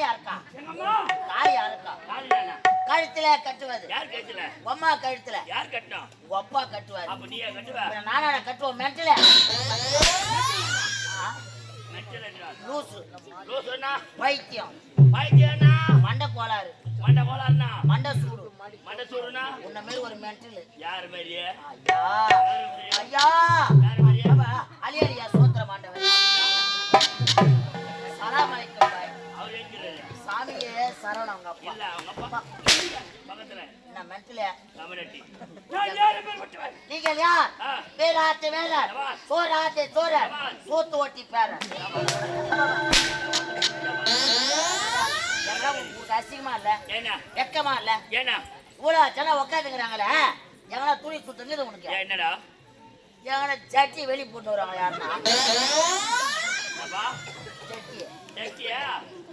தாயா இருக்கா தாயா இருக்கா கழுத்துல கட்டுவது யார் கழுத்துல அம்மா கழுத்துல யார் கட்டணும் அப்பா கட்டுவாரு அப்ப நீயே கட்டுவ நானா கட்டுவோம் மென்டல லூசு லூசுனா பைத்தியம் பைத்தியம்னா மண்டை கோளாறு மண்டை சூடுனா உன்ன மாதிரி ஒரு மென்டல் யார் மாதிரியே ஐயா அலியா சோத்திர மாண்டவன் சலாம் அலைக்கும் அவர் எங்கிறாரு சாமியே சரவண அவங்க அப்பா இல்ல அவங்க அப்பா பக்கத்துல என்ன மென்டல் கமரட்டி நீங்கள் யார் வேறாத்து வேறார் சோறாத்து சோறார் சோத்து ஓட்டி பேர அசிங்கமா இல்ல வெக்கமா இல்ல இவ்வளவு ஜனம் உட்காந்துங்கிறாங்களே எவனா துணி சுத்துறது உனக்கு என்னடா எவனா சட்டி வெளி போட்டு வருவாங்க யாருன்னா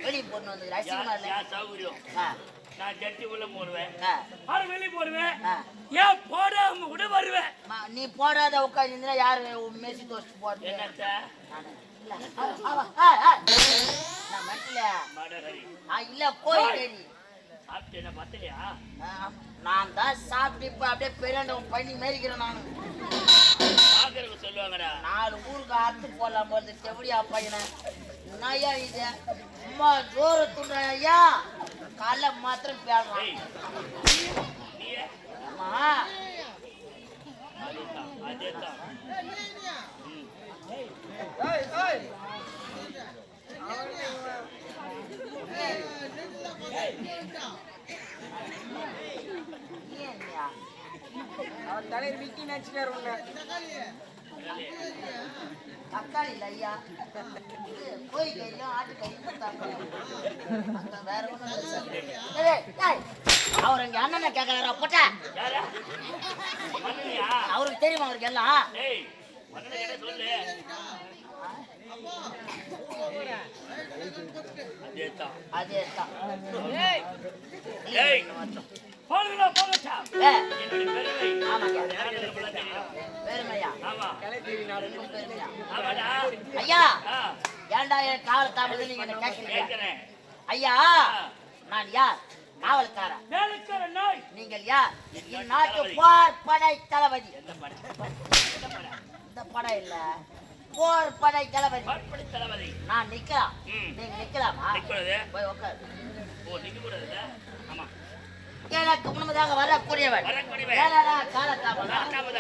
வெளி போட்டு வந்து அசிங்கமா இல்ல சௌகரியம் நான் ஜட்டி உள்ள போடுவேன் வெளியே போடுவேன் ஏன் போடாம கூட வருவேன் நீ போடாத உட்காந்து யாரு மேசி தோசை போட்டு இல்ல கோயில் நான் தான் சாப்பிட்டு இப்ப அப்படியே பெரியண்டம் பண்ணி மேரிக்கிறேன் நானு சொல்லுவாங்கடா 4 ஊருக்கு அறுத்து போடலாம் போது செவடியா பையன ஐயா இது அம்மா ஜோர துண்ண ஐயா காலைல மாத்திரம் பேடுறான் அம்மா அவர் தலைவர் விக்கி நினைச்சுட்டாரு உன்ன தக்காளி இல்ல ஐயா கோழி கையிலும் ஆட்டு கையிலும் வேற ஒண்ணும் அவர் அங்க அண்ணனை கேட்கறாரா போட்டா அவருக்கு தெரியுமா அவருக்கு எல்லாம் அதேதான் ஐயா ஏன்டா காவல் தாமது நீங்க என்ன கேட்கிறீங்க ஐயா நான் யார் காவல்காரன் நீங்கள் யார் இந்நாட்டு போர் படை தளபதி இந்த படம் இல்ல போர் படை தளபதி நான் நிக்கலாம் நீங்க நிக்கலாமா போய் உட்காரு எனக்கு முன்னதாக வரக்கூடியவன்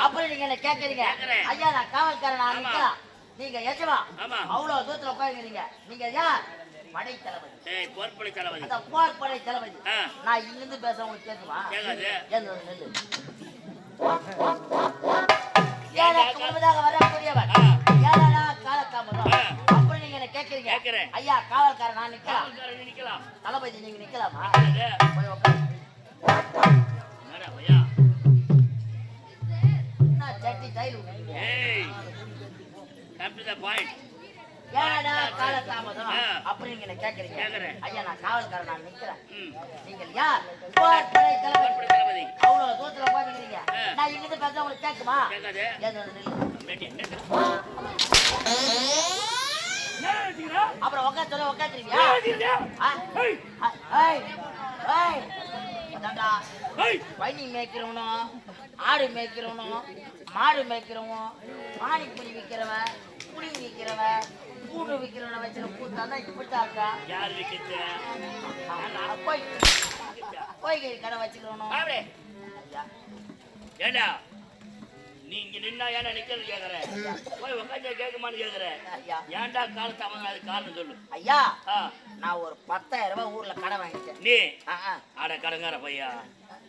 அப்படி நீங்க என்ன கேட்கறீங்க ஐயா நான் காவல்காரன் நான் நிக்கலாம் நீங்க எஜமா அவ்வளவு தூரத்துல உட்காந்துக்கிறீங்க நீங்க யார் படை தளபதி போர் படை தளபதி நான் இங்கிருந்து பேச உங்களுக்கு கேட்குமா எனக்கு முன்னதாக வரக்கூடியவன் ஏழா காலத்தாமதம் அப்படி நீங்க என்ன கேட்கறீங்க ஐயா காவல்காரன் நான் நிக்கலாம் தளபதி நீங்க நிக்கலாமா போய் உட்காந்து சட்டி டைல் காலத்தாமதம் அப்படி நீங்க கேட்கறீங்க ஐயா நான் காவல்காரன் நான் நிக்கிறேன் நீங்கள் யார் தளபதி அவ்வளவு தூரத்துல உட்காந்துக்கிறீங்க நான் இங்கிருந்து பேச உங்களுக்கு கேட்குமா அப்புறம் உட்காந்து சொல்ல உட்காந்துருவியா பனி மேய்க்கிறவனும் ஆடு மேய்க்கிறவனும் மாடு மேய்க்கிறவன் பானிபூரி விற்கிறவன் புளி விற்கிறவன் பூண்டு விற்கிறவனை வச்சு பூத்தாதான் இப்படித்தான் இருக்கா கோய்கறி கடை வச்சுக்கிறவனும் ஏண்டா நீங்க நின்னா ஏன்னா நிக்கிறது கேக்குறேன் போய் உட்காந்து கேட்குமான்னு கேக்குறேன் ஏன்டா காலத்தாமதம் அது காரணம் சொல்லு ஐயா நான் ஒரு 10,000 ரூபாய் ஊர்ல கடை வாங்கிட்டேன் நீ ஆட கடங்கார பையா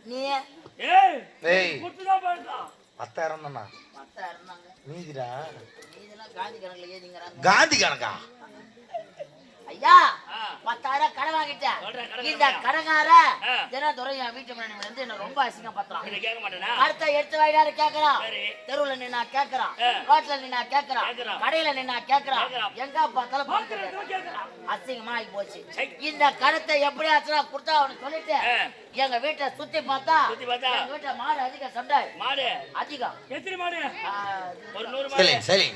நீ ஏய் 10,000 தானா 10,000 தாங்க நீதிடா நீதெல்லாம் காந்தி கணக்குல ஏதிங்கறாங்க காந்தி கணக்கா ஐயா 10,000 கடை வாங்கிட்டேன் இந்த கடங்கார தினதுரை என் வீட்டு முன்னாடி வந்து என்ன ரொம்ப அசிங்கம் பண்றான் அடுத்த 8 வயதால கேக்குறான் தெருவுல நின்னா கேக்குறான் ரோட்ல நின்னா கேக்குறான் கடையில நின்னா கேக்குறான் எங்க பார்த்தாலும் அசிங்கமா ஆகி போச்சு இந்த கடத்தை எப்படியாச்சும் கொடுத்தா அவனுக்கு சொல்லிட்டு எங்க வீட்டை சுத்தி பார்த்தா எங்க வீட்டை மாடு அதிகம் சண்டை மாடு அதிகம் எத்தனை மாடு ஒரு 100 மாடு சரி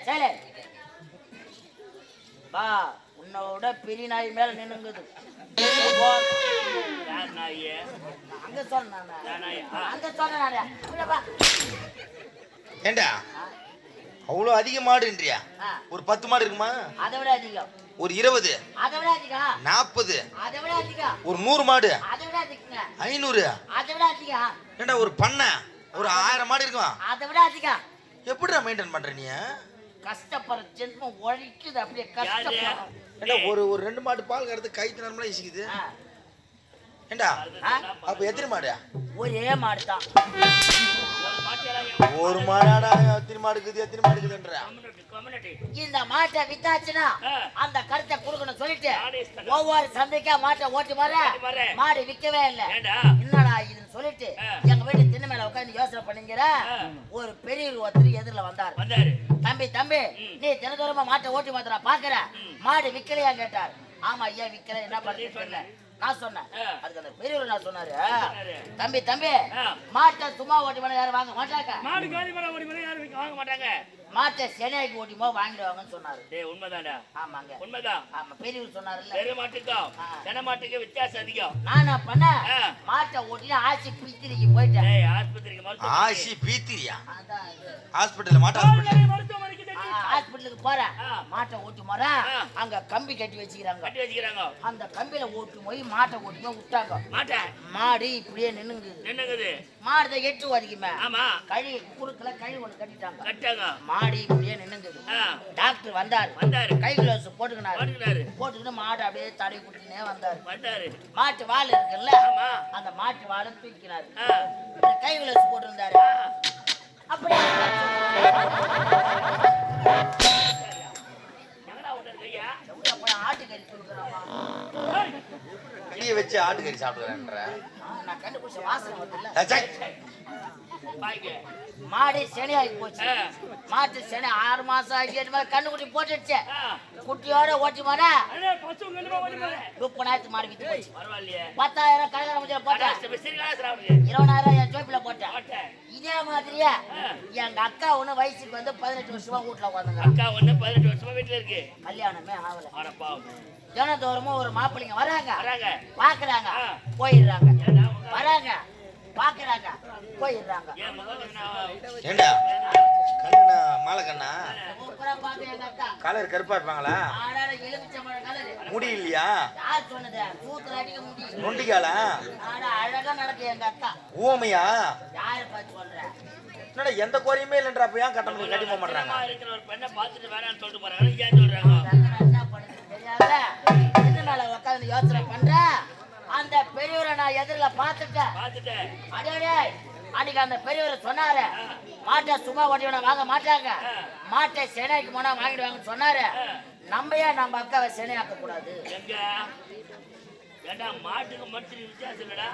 சரி வா உன்னோட பெரிய நாய் மேல நின்னுங்குது. யார் நாயே? அங்க சொன்னேன் யார் நாயா? அங்க சொன்னேன். ஏண்டா அவ்வளோ அதிக மாடுன்றியா? ஒரு 10 மாடு இருக்குமா? அதை விட அதிகம். ஒரு 20, அதை விட அதிகம். 40, அதை விட அதிகம். ஒரு 100 மாடு, அதை விட அதிகம். 500. அதை விட அதிகம். ஏண்டா ஒரு பண்ணை ஒரு 1000 மாடு இருக்கும். அதை விட அதிகம். எப்படிடா மெயின்டைன் பண்ற நீ? கஷ்டப்படுற ஜென்மம் ஒழிக்குது அப்படியே கஷ்டப்படுறோம். ஏண்டா ஒரு 2 மாடு பால் கறந்து கைத்து நேரம்லாம் இசிக்குது. ஏண்டா அப்ப எத்தனை மாடு? ஒரே மாடு தான். ஒரு மாடாடா எத்தனை மாடு இருக்குது எத்தனை மாடு இருக்குதுன்ற? இந்த மாட்டை வித்தாச்சுன்னா அந்த கருத்தை கொடுக்கணும் சொல்லிட்டு ஒவ்வொரு சந்தைக்கா மாட்டை ஓட்டி மாடு விற்கவே இல்லை. என்னடா இதுன்னு சொல்லிட்டு எங்க வீட்டு திண்ணை மேல உட்காந்து யோசனை பண்ணிங்கிற ஒரு பெரிய ஒருத்தர் எதிரில வந்தாரு. தம்பி நீ தினதூரமா மாட்டை ஓட்டி மாத்திரா பாக்குற மாடு விக்கலையா கேட்டார். ஆமா ஐயா விக்கல, என்ன பண்றீங்க? நான் சொன்னேன். அதுக்கு அந்த பெரியவர் நான் சொன்னாரு, தம்பி மாட்டை சும்மா ஓட்டி போனா யாரும் வாங்க மாட்டாங்க. மாடு காலி பண்ண ஓடி போனா யாரும் வாங்க மாட்டாங்க. மாட்டை சென்னைக்கு ஓட்டி போ வாங்கிடுவாங்கன்னு சொன்னாரு. டேய் உண்மைதான்டா. ஆமாங்க உண்மைதான். ஆமா பெரியவர் சொன்னாருல்ல. பெரிய மாட்டுக்கும் சின்ன மாட்டுக்கும் வித்தியாசம் அதிகம். நான் என்ன பண்ணேன், மாட்டை ஓட்டி ஆசி பீத்திரிக்கு போயிட்டேன். டேய் ஆஸ்பத்திரிக்கு மருத்துவ ஆசி பீத்திரியா? அதான் ஹாஸ்பிடல்ல மாட்டு ஹாஸ்பிடல் மருத்துவமனைக்கு ஹாஸ்பிட்டலுக்கு போறேன். மாட்டை ஓட்டி போறேன். அங்க கம்பி கட்டி வச்சுக்கிறாங்க. அந்த கம்பியில ஓட்டு போய் மாட்டை ஓட்டி போய் விட்டாங்க. மாடு இப்படியே நின்னுங்குது. மாடு 8 வரைக்குமே கழி குறுக்கல கழி ஒண்ணு கட்டிட்டாங்க. மாடு இப்படியே நின்னுங்குது. டாக்டர் வந்தாரு. கை கிளவுஸ் போட்டுக்கிட்டு மாடு அப்படியே தடவி குட்டினே வந்தாரு. மாட்டு வால் இருக்குல்ல, அந்த மாட்டு வாழை தூக்கினாரு. கை கிளவுஸ் போட்டிருந்தாரு. அப்படியே ஆட்டுக்கறி கையை வச்சு ஆட்டுக்கறி சாப்பிடுறேன்ற நான் கண்டுபிடிச்ச வாசனை வருதுல்ல. மாடு செனை ஆகி போச்சு. மாட்டு செனை 6 மாசம் ஆகி கண்ணுக்குட்டி போட்டுடுச்சு. குட்டியோட ஓட்டி மாட 30,000 மாடு வித்து போச்சு. 10,000 கல்யாண முடிஞ்ச போட்டேன். 20,000 என் ஜோப்பில போட்டேன். இதே மாதிரியே எங்க அக்கா ஒண்ணு வயசுக்கு வந்து 18 வருஷமா வீட்டுல உட்காந்துங்க. அக்கா ஒண்ணு 18 வருஷமா வீட்டுல இருக்கு. கல்யாணமே ஆகல. தினந்தோறுமும் ஒரு மாப்பிள்ளைங்க வராங்க பாக்குறாங்க போயிடுறாங்க. வராங்க பாக்குறாங்க போயிடுறாங்க. ஏண்டா கண்ணா மாலை கண்ணா சூப்பரா பாக்கு எங்க அக்கா. கலர் கருப்பா இருப்பாங்களா? ஆடாட எலுமிச்சம்பழம் கலர். முடி இல்லையா? யார் சொன்னது? சூத்துல அடிக்க முடி. நொண்டிக்காலா? ஆடா அழகா நடக்கு எங்க அக்கா. ஊமையா? யாரை பார்த்து சொல்ற? என்னடா எந்த கோரியுமே இல்லைன்ற அப்ப ஏன் கட்டணம் கட்டி போக மாட்டாங்க? இருக்கிற ஒரு பெண்ணை பார்த்துட்டு வேணாம்னு சொல்லிட்டு போறாங்க. ஏன் சொல்றாங்க? என்ன பண்ணுது தெரியாத என்ன மேல உட்காந்து யோசனை பண்ற. அந்த பெரியவரை நான் எதிரில பாத்துட்டேன். அடே அன்னைக்கு அந்த பெரியவரை சொன்னாரு, மாட்டை சும்மா ஓட்டிவன வாங்க மாட்டாங்க, மாட்டை சென்னைக்கு போனா வாங்கிடுவாங்கன்னு சொன்னாரு. நம்ம ஏன் நம்ம அக்காவை சென்னையாக்க கூடாது? மாட்டுக்கு மட்டும் வித்தியாசம் இல்லடா.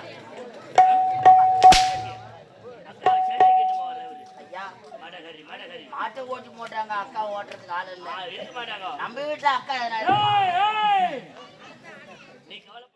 மாட்டை ஓட்டி போட்டாங்க, அக்கா ஓட்டுறதுக்கு ஆள் இல்ல. நம்ம வீட்டுல அக்கா நீ கவலை